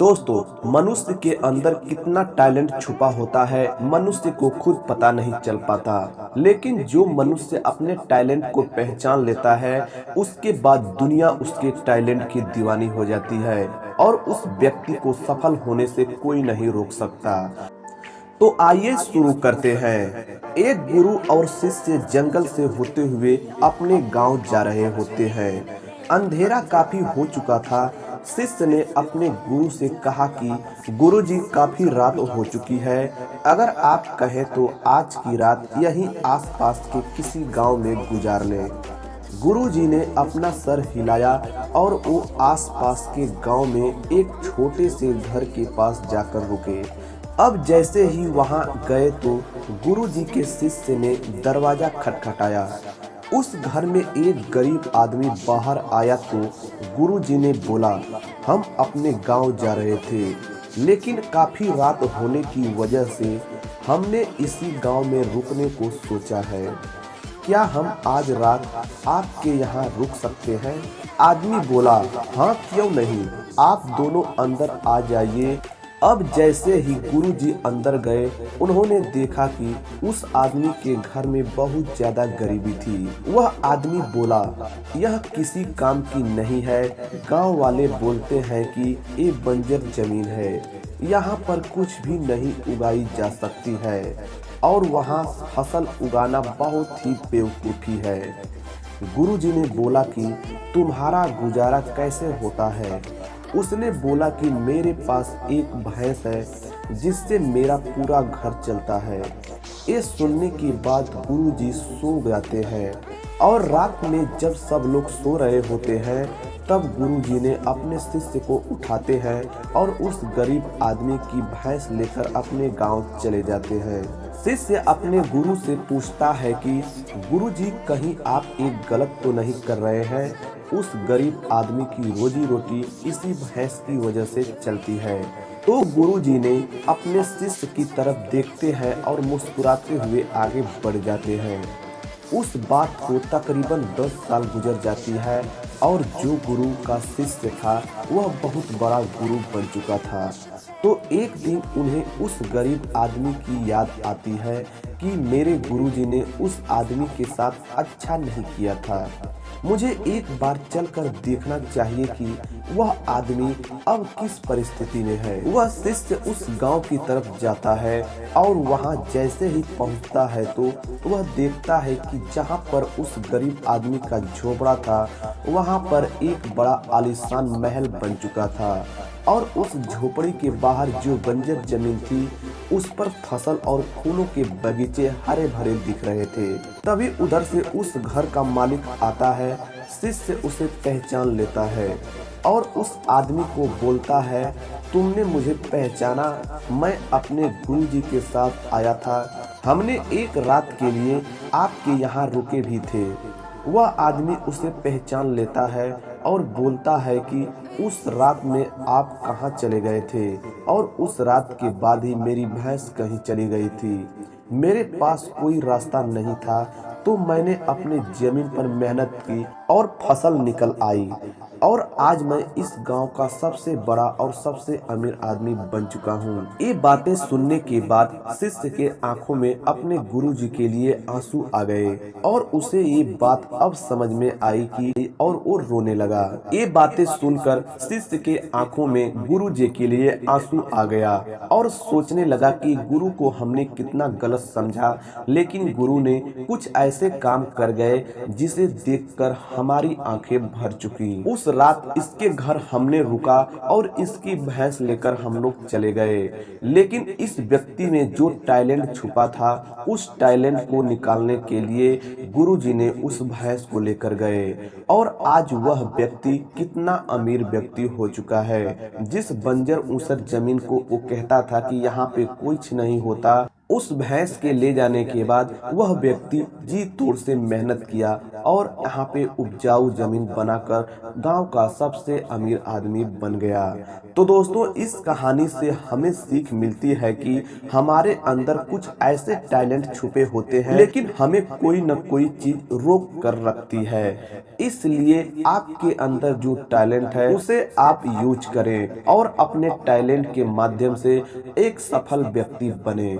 दोस्तों, मनुष्य के अंदर कितना टैलेंट छुपा होता है मनुष्य को खुद पता नहीं चल पाता। लेकिन जो मनुष्य अपने टैलेंट को पहचान लेता है, उसके बाद दुनिया उसके टैलेंट की दीवानी हो जाती है और उस व्यक्ति को सफल होने से कोई नहीं रोक सकता। तो आइए शुरू करते हैं। एक गुरु और शिष्य जंगल से होते हुए अपने गांव जा रहे होते हैं। अंधेरा काफी हो चुका था। शिष्य ने अपने गुरु से कहा कि गुरुजी, काफी रात हो चुकी है, अगर आप कहें तो आज की रात यहीं आसपास के किसी गांव में गुजार लें। गुरुजी ने अपना सर हिलाया और वो आसपास के गांव में एक छोटे से घर के पास जाकर रुके। अब जैसे ही वहां गए तो गुरुजी के शिष्य ने दरवाजा खटखटाया। उस घर में एक गरीब आदमी बाहर आया तो गुरुजी ने बोला, हम अपने गांव जा रहे थे, लेकिन काफी रात होने की वजह से हमने इसी गांव में रुकने को सोचा है। क्या हम आज रात आपके यहाँ रुक सकते हैं? आदमी बोला, हाँ क्यों नहीं, आप दोनों अंदर आ जाइए। अब जैसे ही गुरुजी अंदर गए, उन्होंने देखा कि उस आदमी के घर में बहुत ज्यादा गरीबी थी। वह आदमी बोला, यह किसी काम की नहीं है। गांव वाले बोलते हैं कि ये बंजर जमीन है, यहाँ पर कुछ भी नहीं उगाई जा सकती है और वहाँ फसल उगाना बहुत ही बेवकूफ़ी है। गुरुजी ने बोला कि तुम्हारा गुजारा कैसे होता है? उसने बोला कि मेरे पास एक भैंस है जिससे मेरा पूरा घर चलता है। ये सुनने के बाद गुरुजी सो जाते हैं और रात में जब सब लोग सो रहे होते हैं, तब गुरुजी ने अपने शिष्य को उठाते हैं और उस गरीब आदमी की भैंस लेकर अपने गांव चले जाते हैं। शिष्य अपने गुरु से पूछता है कि गुरुजी, कहीं आप एक गलत तो नहीं कर रहे हैं? उस गरीब आदमी की रोजी रोटी इसी भैंस की वजह से चलती है। तो गुरुजी ने अपने शिष्य की तरफ देखते हैं और मुस्कुराते हुए आगे बढ़ जाते हैं। उस बात को तकरीबन 10 साल गुजर जाती है और जो गुरु का शिष्य था वह बहुत बड़ा गुरु बन चुका था। तो एक दिन उन्हें उस गरीब आदमी की याद आती है कि मेरे गुरुजी ने उस आदमी के साथ अच्छा नहीं किया था। मुझे एक बार चलकर देखना चाहिए कि वह आदमी अब किस परिस्थिति में है। वह शिष्य उस गांव की तरफ जाता है और वहां जैसे ही पहुंचता है तो वह देखता है कि जहां पर उस गरीब आदमी का झोपड़ा था, वहां पर एक बड़ा आलीशान महल बन चुका था और उस झोपड़ी के बाहर जो बंजर जमीन थी, उस पर फसल और फूलों के बगीचे हरे भरे दिख रहे थे। तभी उधर से उस घर का मालिक आता है। शिष्य उसे पहचान लेता है और उस आदमी को बोलता है, तुमने मुझे पहचाना? मैं अपने गुरुजी के साथ आया था, हमने एक रात के लिए आपके यहाँ रुके भी थे। वह आदमी उसे पहचान लेता है और बोलता है कि उस रात में आप कहाँ चले गए थे और उस रात के बाद ही मेरी भैंस कहीं चली गई थी। मेरे पास कोई रास्ता नहीं था तो मैंने अपने जमीन पर मेहनत की और फसल निकल आई और आज मैं इस गांव का सबसे बड़ा और सबसे अमीर आदमी बन चुका हूँ। ये बातें सुनने के बाद शिष्य के आंखों में अपने गुरुजी के लिए आंसू आ गए और उसे ये बात अब समझ में आई कि और वो रोने लगा। ये बातें सुनकर शिष्य के आंखों में गुरुजी के लिए आंसू आ गया और सोचने लगा कि गुरु को हमने कितना गलत समझा, लेकिन गुरु ने कुछ ऐसे काम कर गए जिसे देखकर हमारी आंखें भर चुकी। उस रात इसके घर हमने रुका और इसकी भैंस लेकर हम लोग चले गए, लेकिन इस व्यक्ति में जो टैलेंट छुपा था, उस टैलेंट को निकालने के लिए गुरुजी ने उस भैंस को लेकर गए और आज वह व्यक्ति कितना अमीर व्यक्ति हो चुका है। जिस बंजर ऊसर जमीन को वो कहता था कि यहाँ पे कुछ नहीं होता, उस भैंस के ले जाने के बाद वह व्यक्ति जी तोड़ से मेहनत किया और यहाँ पे उपजाऊ जमीन बनाकर गांव का सबसे अमीर आदमी बन गया। तो दोस्तों, इस कहानी से हमें सीख मिलती है कि हमारे अंदर कुछ ऐसे टैलेंट छुपे होते हैं, लेकिन हमें कोई न कोई चीज रोक कर रखती है। इसलिए आपके अंदर जो टैलेंट है उसे आप यूज करें और अपने टैलेंट के माध्यम से एक सफल व्यक्ति बने।